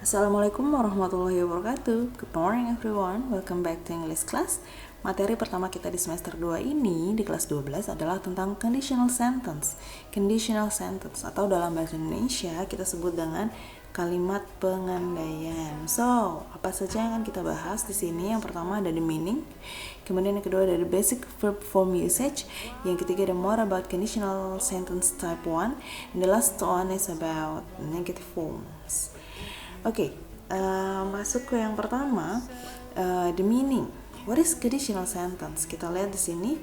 Assalamualaikum warahmatullahi wabarakatuh. Good morning everyone. Welcome back to English class. Materi pertama kita di semester 2 ini di kelas 12 adalah tentang conditional sentence. Conditional sentence atau dalam bahasa Indonesia kita sebut dengan kalimat pengandaian. So, apa saja yang akan kita bahas di sini? Yang pertama ada the meaning, kemudian yang kedua ada the basic verb form usage, yang ketiga ada more about conditional sentence type 1, and the last one is about negative forms. Oke, masuk ke yang pertama, the meaning. What is conditional sentence? Kita lihat di sini.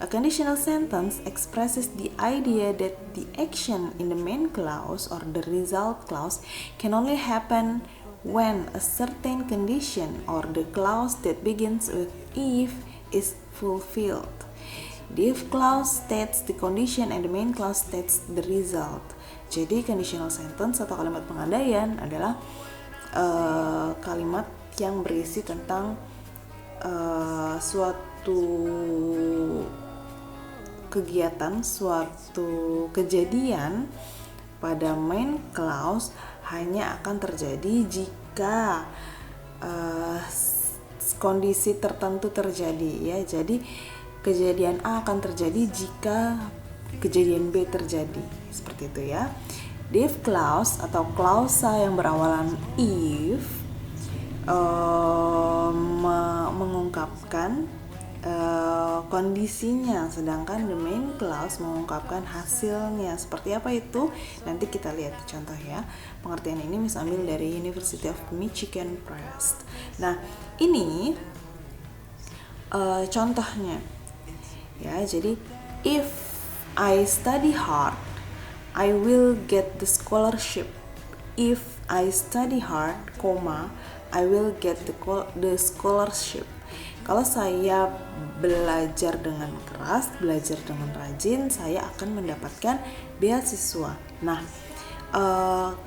A conditional sentence expresses the idea that the action in the main clause or the result clause can only happen when a certain condition or the clause that begins with if is fulfilled. The if clause states the condition and the main clause states the result. Jadi conditional sentence atau kalimat pengandaian adalah kalimat yang berisi tentang suatu kegiatan, suatu kejadian pada main clause hanya akan terjadi jika kondisi tertentu terjadi, ya. Jadi kejadian A akan terjadi jika kejadian B terjadi, seperti itu ya. The if clause atau klausa yang berawalan if mengungkapkan kondisinya, sedangkan the main clause mengungkapkan hasilnya. Seperti apa itu? Nanti kita lihat contoh ya. Pengertian ini misal ambil dari University of Michigan Press. Nah, ini contohnya ya. Jadi if I study hard, I will get the scholarship. If I study hard, I will get the scholarship. Kalau saya belajar dengan keras, belajar dengan rajin, saya akan mendapatkan beasiswa. Nah,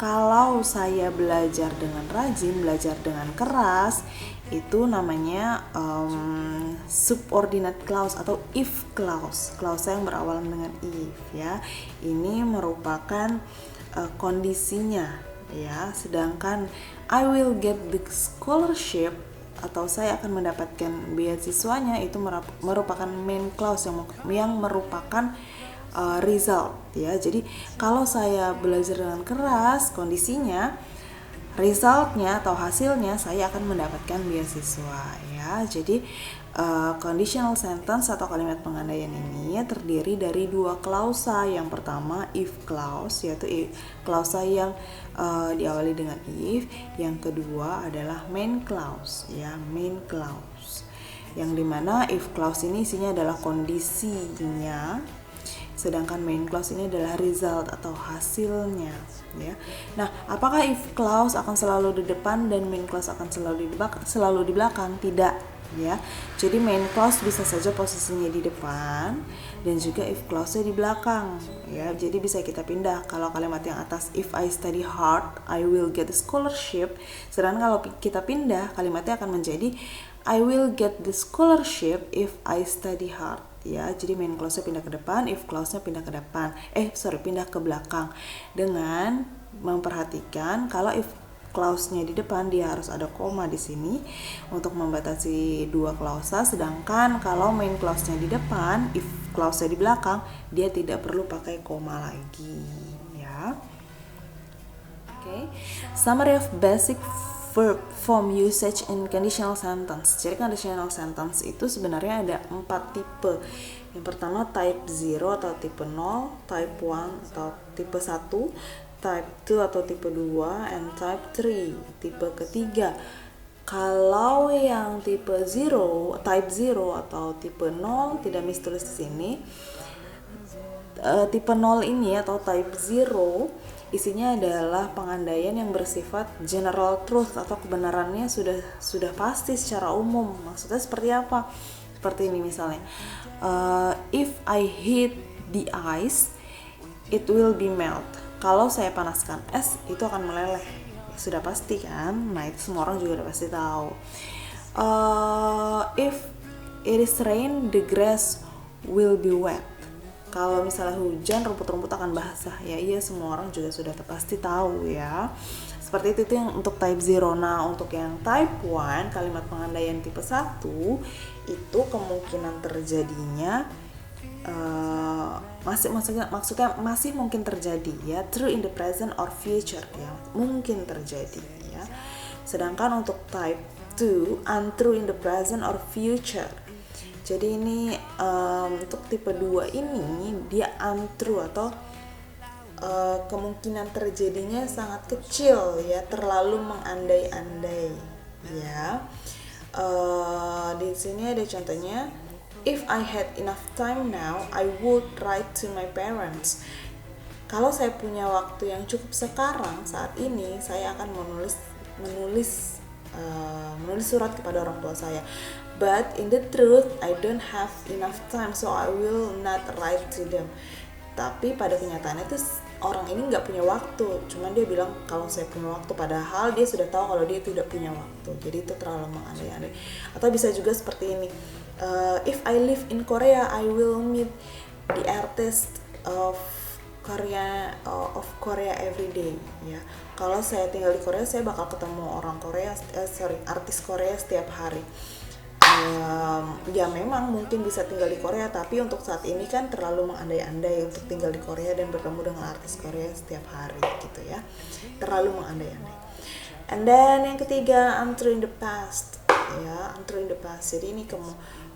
kalau saya belajar dengan rajin, belajar dengan keras, itu namanya subordinate clause atau if clause, klausa yang berawalan dengan if ya. Ini merupakan kondisinya ya. Sedangkan I will get the scholarship atau saya akan mendapatkan beasiswanya itu merupakan main clause yang merupakan result ya. Jadi kalau saya belajar dengan keras, kondisinya, resultnya atau hasilnya saya akan mendapatkan beasiswa ya. Jadi conditional sentence atau kalimat pengandaian ini terdiri dari dua klausa. Yang pertama if clause, yaitu klausa yang diawali dengan if. Yang kedua adalah main clause ya, main clause, yang dimana if clause ini isinya adalah kondisinya, sedangkan main clause ini adalah result atau hasilnya ya. Nah, apakah if clause akan selalu di depan dan main clause akan selalu di belakang? Tidak ya. Jadi main clause bisa saja posisinya di depan dan juga if clause-nya di belakang ya. Jadi bisa kita pindah. Kalau kalimat yang atas if I study hard, I will get a scholarship. Sedangkan kalau kita pindah, kalimatnya akan menjadi I will get the scholarship if I study hard ya. Jadi main clause-nya pindah ke depan, if clause-nya pindah ke depan. Pindah ke belakang. Dengan memperhatikan kalau if clause-nya di depan dia harus ada koma di sini untuk membatasi dua klausa, sedangkan kalau main clause-nya di depan, if clause-nya di belakang, dia tidak perlu pakai koma lagi ya. Oke. Summary of basic verb form usage in conditional sentence. Jadi conditional sentence itu sebenarnya ada 4 tipe. Yang pertama type 0 atau tipe 0, type 1 atau tipe 1, type 2 atau tipe 2, and type 3, tipe ketiga. Kalau yang tipe 0, type 0 atau tipe 0 tidak mesti tulis di sini. Tipe 0 ini atau type 0 isinya adalah pengandaian yang bersifat general truth atau kebenarannya sudah pasti secara umum. Maksudnya seperti apa? Seperti ini misalnya. If I heat the ice, it will be melt. Kalau saya panaskan es, itu akan meleleh. Sudah pasti kan? Nah, itu semua orang juga udah pasti tahu. If it is rain, the grass will be wet. Kalau misalnya hujan, rumput-rumput akan basah. Ya iya, semua orang juga sudah pasti tahu ya. Seperti itu yang untuk type 0. Nah, untuk yang type 1, kalimat pengandaian tipe 1 itu kemungkinan terjadinya maksudnya masih mungkin terjadi ya, true in the present or future ya, mungkin terjadi ya. Sedangkan untuk type 2, untrue in the present or future. Jadi ini untuk tipe 2 ini dia untrue atau kemungkinan terjadinya sangat kecil ya, terlalu mengandai-andai ya. Di sini ada contohnya, if I had enough time now, I would write to my parents. Kalau saya punya waktu yang cukup sekarang saat ini, saya akan menulis surat kepada orang tua saya. But in the truth, I don't have enough time, so I will not write to them. Tapi pada kenyataannya itu orang ini nggak punya waktu, cuman dia bilang kalau saya punya waktu, padahal dia sudah tahu kalau dia tidak punya waktu. Jadi itu terlalu mengandai-andai. Atau bisa juga seperti ini, if I live in Korea, I will meet the artist of Korea every day ya. Kalau saya tinggal di Korea, saya bakal ketemu artis Korea setiap hari. Ya memang mungkin bisa tinggal di Korea, tapi untuk saat ini kan terlalu mengandai-andai untuk tinggal di Korea dan bertemu dengan artis Korea setiap hari gitu ya, terlalu mengandai-andai. And then yang ketiga, untrue in the past ya, untrue in the past. Jadi ini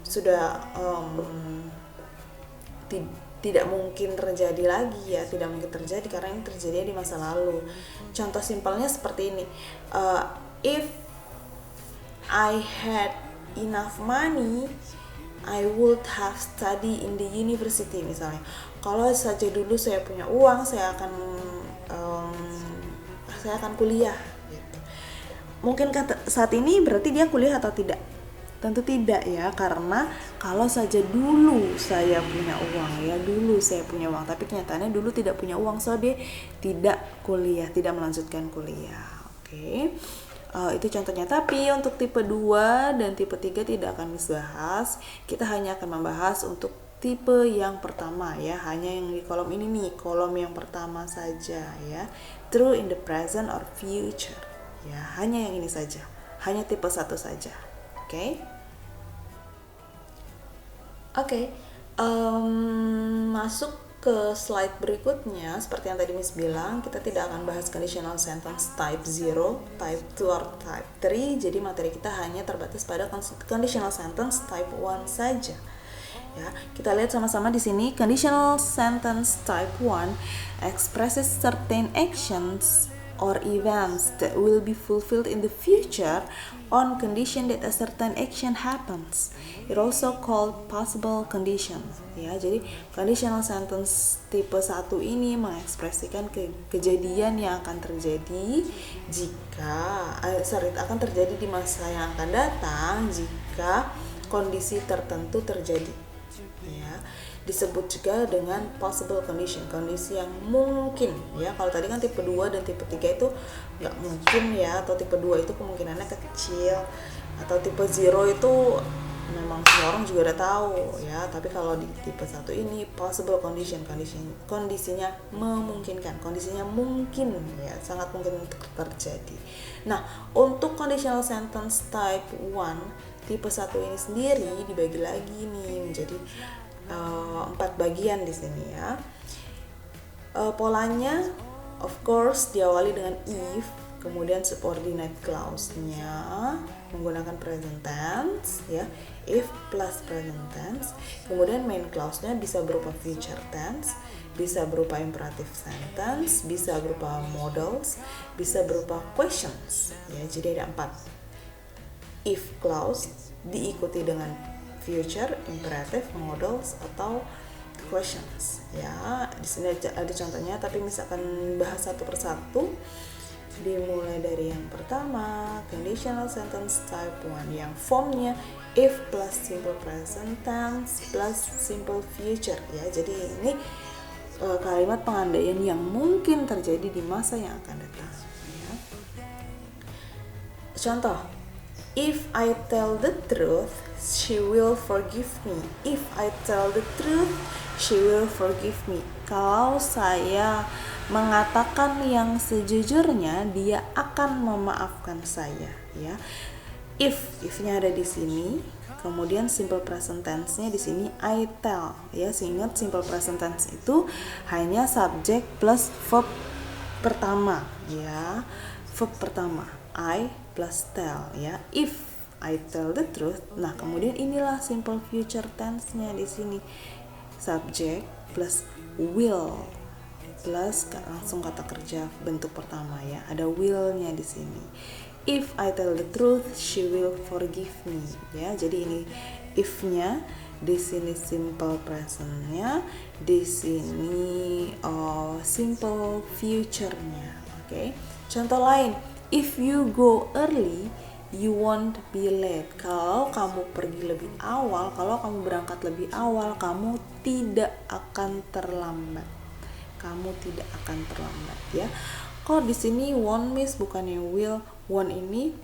sudah tidak mungkin terjadi lagi ya, tidak mungkin terjadi karena ini terjadi di masa lalu. Contoh simpelnya seperti ini, if I had enough money, I would have study in the university misalnya. Kalau saja dulu saya punya uang, saya akan kuliah gitu. Mungkin saat ini berarti dia kuliah atau tidak? Tentu tidak ya, karena kalau saja dulu saya punya uang ya, dulu saya punya uang, tapi kenyataannya dulu tidak punya uang, so dia tidak kuliah, tidak melanjutkan kuliah. Oke. Itu contohnya. Tapi untuk tipe 2 dan tipe 3 tidak akan dibahas. Kita hanya akan membahas untuk tipe yang pertama ya, hanya yang di kolom ini nih, kolom yang pertama saja ya, true in the present or future ya, hanya yang ini saja, hanya tipe 1 saja. Oke. Masuk ke slide berikutnya. Seperti yang tadi Miss bilang, kita tidak akan bahas conditional sentence type 0, type 2, or type 3. Jadi materi kita hanya terbatas pada conditional sentence type 1 saja. Ya, kita lihat sama-sama di sini. Conditional sentence type 1 expresses certain actions or events that will be fulfilled in the future on condition that a certain action happens. It also called possible condition. Ya, jadi conditional sentence tipe 1 ini mengekspresikan kejadian yang akan terjadi akan terjadi di masa yang akan datang jika kondisi tertentu terjadi. Ya, disebut juga dengan possible condition, kondisi yang mungkin ya. Kalau tadi kan tipe 2 dan tipe 3 itu nggak mungkin ya, atau tipe 2 itu kemungkinannya kecil, atau tipe 0 itu memang semua orang juga udah tahu ya. Tapi kalau di tipe 1 ini possible condition, kondisinya memungkinkan, kondisinya mungkin ya, sangat mungkin untuk terjadi. Nah, untuk conditional sentence type 1 tipe 1 ini sendiri dibagi lagi nih menjadi 4 bagian di sini ya. Polanya of course diawali dengan if, kemudian subordinate clause-nya menggunakan present tense ya, if plus present tense. Kemudian main clause-nya bisa berupa future tense, bisa berupa imperative sentence, bisa berupa modals, bisa berupa questions ya. Jadi ada 4 if clause diikuti dengan future, imperative, modals, atau questions ya. Di sini ada contohnya, tapi misalkan bahas satu persatu. Dimulai dari yang pertama, conditional sentence type 1 yang formnya if plus simple present tense plus simple future ya. Jadi ini kalimat pengandaian yang mungkin terjadi di masa yang akan datang ya. Contoh, If I tell the truth, she will forgive me. If I tell the truth, she will forgive me. Kalau saya mengatakan yang sejujurnya, dia akan memaafkan saya, ya. If-nya ada di sini, kemudian simple present tense-nya di sini I tell, ya. Ingat simple present tense itu hanya subjek plus verb pertama, ya. Verb pertama I plus tell, ya. If I tell the truth. Nah, kemudian inilah simple future tense-nya di sini. Subject plus will plus langsung kata kerja bentuk pertama, ya. Ada will-nya di sini. If I tell the truth, she will forgive me, ya. Jadi ini if-nya, di sini simple present-nya, di sini simple future-nya. Oke. Contoh lain, if you go early, you won't be late. Kalau kamu pergi lebih awal, kalau kamu berangkat lebih awal, kamu tidak akan terlambat. Kamu tidak akan terlambat, ya. Kok di sini won't miss bukannya will? Won't ini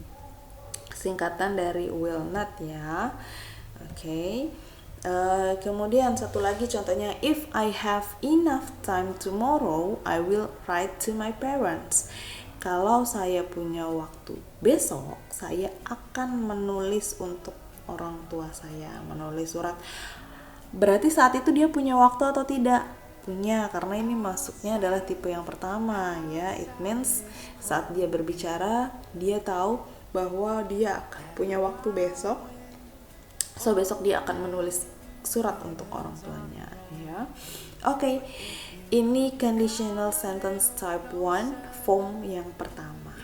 singkatan dari will not, ya. Oke. Kemudian satu lagi contohnya, if I have enough time tomorrow, I will write to my parents. Kalau saya punya waktu besok, saya akan menulis untuk orang tua saya, menulis surat. Berarti saat itu dia punya waktu atau tidak? Punya, karena ini masuknya adalah tipe yang pertama, ya. It means saat dia berbicara, dia tahu bahwa dia akan punya waktu besok. So besok dia akan menulis surat untuk orang tuanya, ya. Oke. Ini conditional sentence type 1, form yang pertama.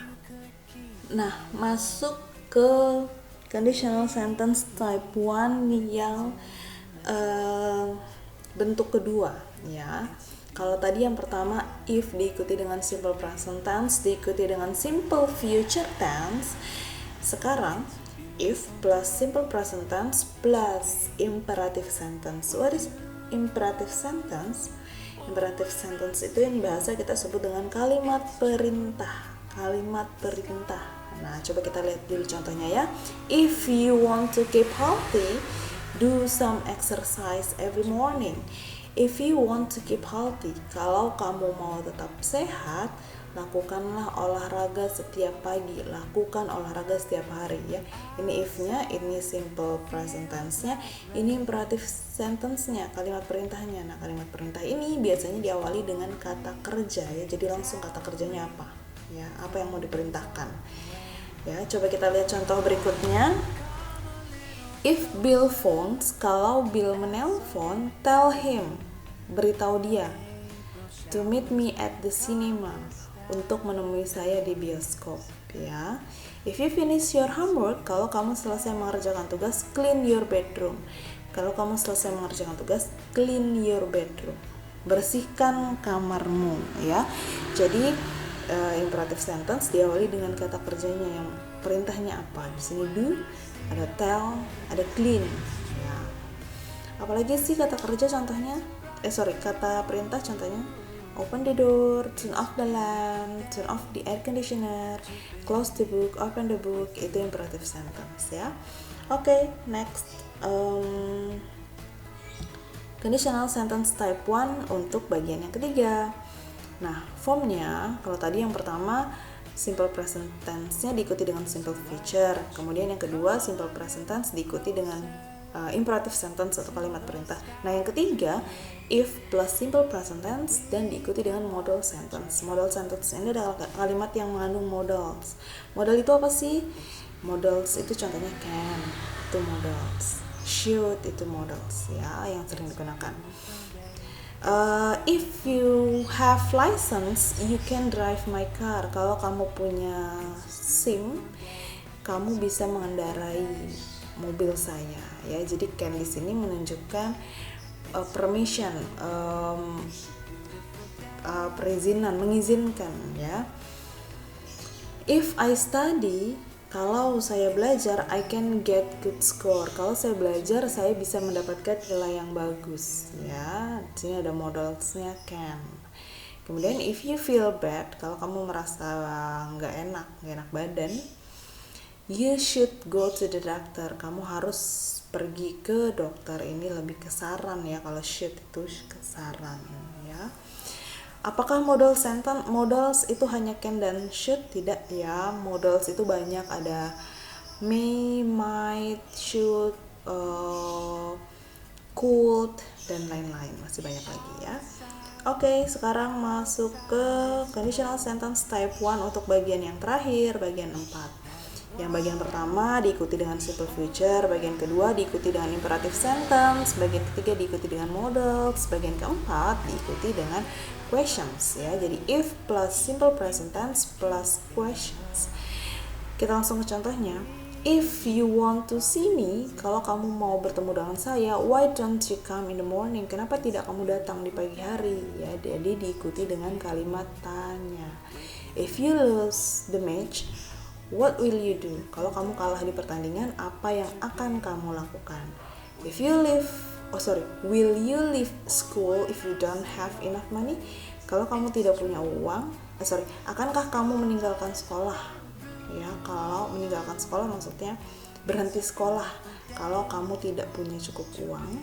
Nah, masuk ke conditional sentence type 1 yang bentuk kedua, ya. Kalau tadi yang pertama if diikuti dengan simple present tense, diikuti dengan simple future tense. Sekarang if plus simple present tense plus imperative sentence. What is imperative sentence? Imperative sentence itu yang bahasa kita sebut dengan kalimat perintah. Kalimat perintah. Nah, coba kita lihat dulu contohnya, ya. If you want to keep healthy, do some exercise every morning. If you want to keep healthy, kalau kamu mau tetap sehat, lakukanlah olahraga setiap pagi, lakukan olahraga setiap hari, ya. Ini if-nya, ini simple present tense-nya, ini imperative sentence-nya, kalimat perintahnya. Nah, kalimat perintah ini biasanya diawali dengan kata kerja, ya. Jadi langsung kata kerjanya apa, ya, apa yang mau diperintahkan, ya. Coba kita lihat contoh berikutnya. If Bill phones, kalau Bill menelpon, tell him, beritahu dia, to meet me at the cinema, untuk menemui saya di bioskop, ya. If you finish your homework, kalau kamu selesai mengerjakan tugas, clean your bedroom. Kalau kamu selesai mengerjakan tugas, clean your bedroom, bersihkan kamarmu, ya. Jadi imperative sentence diawali dengan kata kerjanya yang perintahnya apa. Di sini do, ada tell, ada clean, ya. Apalagi sih kata kerja contohnya? Kata perintah contohnya, open the door, turn off the lamp, turn off the air conditioner, close the book, open the book. Itu imperative sentence, ya. Oke, next. Conditional sentence type 1 untuk bagian yang ketiga. Nah, formnya, kalau tadi yang pertama simple present tense-nya diikuti dengan simple future. Kemudian yang kedua simple present tense diikuti dengan imperative sentence atau kalimat perintah. Nah, yang ketiga if plus simple present tense dan diikuti dengan modal sentence. Modal sentence ini adalah kalimat yang mengandung modals. Modal itu apa sih? Modals itu contohnya can, itu modals. Should itu modals, ya, yang sering digunakan. If you have license, you can drive my car. Kalau kamu punya SIM, kamu bisa mengendarai mobil saya, ya. Jadi can di sini menunjukkan permission, perizinan, mengizinkan, ya. If I study, kalau saya belajar, I can get good score. Kalau saya belajar, saya bisa mendapatkan nilai yang bagus, ya. Di sini ada modalsnya can. Kemudian if you feel bad, kalau kamu merasa nggak enak badan, You should go to the doctor. Kamu harus pergi ke dokter. Ini lebih ke saran ya. Kalau should itu ke saran ya. Apakah modals itu hanya can dan should? Tidak ya. Modals itu banyak, ada may, might, should, could, dan lain-lain. Masih banyak lagi ya. Oke, sekarang masuk ke conditional sentence type 1 untuk bagian yang terakhir, bagian 4. Yang bagian pertama diikuti dengan simple future, bagian kedua diikuti dengan imperative sentence, bagian ketiga diikuti dengan modals, bagian keempat diikuti dengan questions ya. Jadi if plus simple present tense plus questions. Kita langsung ke contohnya. If you want to see me, kalau kamu mau bertemu dengan saya, why don't you come in the morning? Kenapa tidak kamu datang di pagi hari? Ya, jadi diikuti dengan kalimat tanya. If you lose the match, what will you do? Kalau kamu kalah di pertandingan, apa yang akan kamu lakukan? Will you leave school if you don't have enough money? Kalau kamu tidak punya uang, akankah kamu meninggalkan sekolah? Ya, kalau meninggalkan sekolah maksudnya berhenti sekolah kalau kamu tidak punya cukup uang.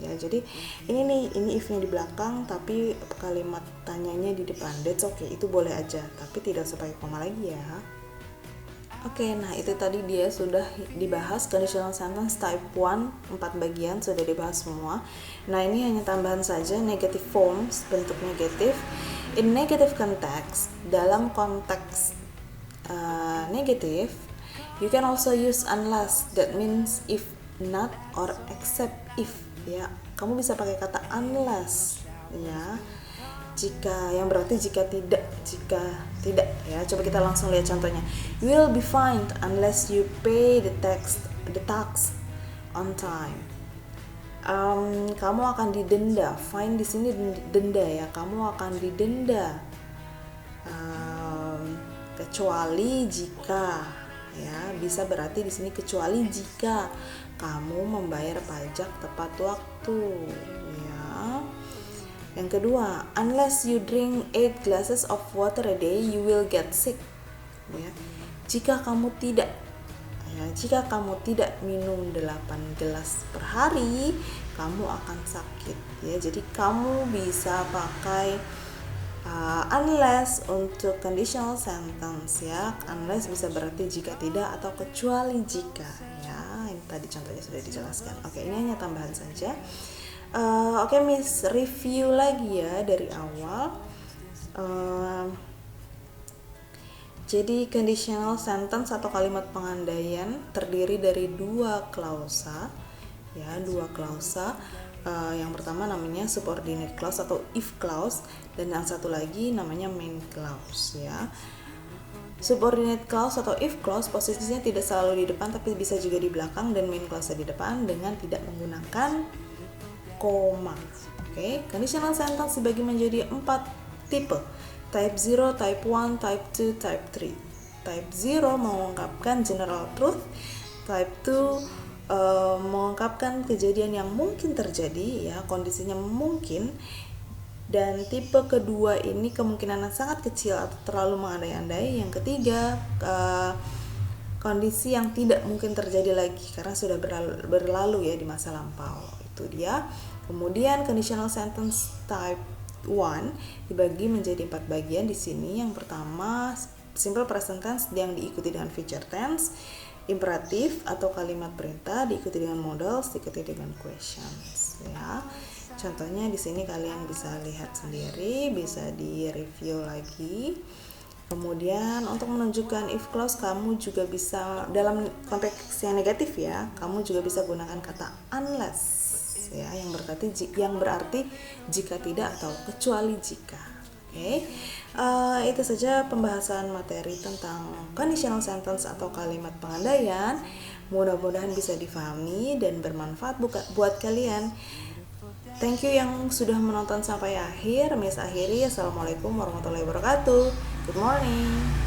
Ya, jadi ini if-nya di belakang tapi kalimat tanyanya di depan. That's okay, itu boleh aja, tapi tidak usah pakai koma lagi ya. Oke, nah itu tadi dia sudah dibahas conditional sentence type 1, 4 bagian sudah dibahas semua. Nah, ini hanya tambahan saja, negative forms, bentuk negatif. In negative context, dalam konteks negative, you can also use unless, that means if not or except if ya. Kamu bisa pakai kata unless ya, jika, yang berarti jika tidak ya. Coba kita langsung lihat contohnya. You will be fined unless you pay the tax on time. Kamu akan didenda. Fine di sini denda ya. Kamu akan didenda kecuali jika ya, bisa berarti di sini kecuali jika kamu membayar pajak tepat waktu ya. Yang kedua, unless you drink 8 glasses of water a day, you will get sick ya. Jika kamu tidak minum 8 gelas per hari, kamu akan sakit ya. Jadi kamu bisa pakai unless untuk conditional sentence ya. Unless bisa berarti jika tidak atau kecuali jika ya. Ini tadi contohnya sudah dijelaskan. Oke, ini hanya tambahan saja. Oke, Miss review lagi ya dari awal. Jadi conditional sentence atau kalimat pengandaian terdiri dari 2 klausa ya, 2 klausa. Yang pertama namanya subordinate clause atau if clause, dan yang satu lagi namanya main clause ya. Subordinate clause atau if clause posisinya tidak selalu di depan tapi bisa juga di belakang, dan main clause di depan dengan tidak menggunakan koma. Oke, conditional sentence dibagi menjadi 4 tipe. Type 0, type 1, type 2, type 3. Type 0 mengungkapkan general truth. Type 2 mengungkapkan kejadian yang mungkin terjadi ya, kondisinya mungkin. Dan tipe kedua ini kemungkinan sangat kecil atau terlalu mengandai-andai. Yang ketiga, kondisi yang tidak mungkin terjadi lagi karena sudah berlalu ya di masa lampau. Itu dia. Kemudian conditional sentence type 1 dibagi menjadi 4 bagian di sini. Yang pertama, simple present tense yang diikuti dengan future tense. Imperatif atau kalimat perintah diikuti dengan modals, diikuti dengan questions ya. Contohnya di sini kalian bisa lihat sendiri, bisa di-review lagi. Kemudian untuk menunjukkan if clause, kamu juga bisa dalam konteks yang negatif ya, kamu juga bisa gunakan kata unless ya, yang berarti jika tidak atau kecuali jika. Oke. Itu saja pembahasan materi tentang conditional sentence atau kalimat pengandaian. Mudah-mudahan bisa difahami dan bermanfaat buat kalian. Thank you yang sudah menonton sampai akhir. Miss akhiri. Assalamualaikum warahmatullahi wabarakatuh. Good morning.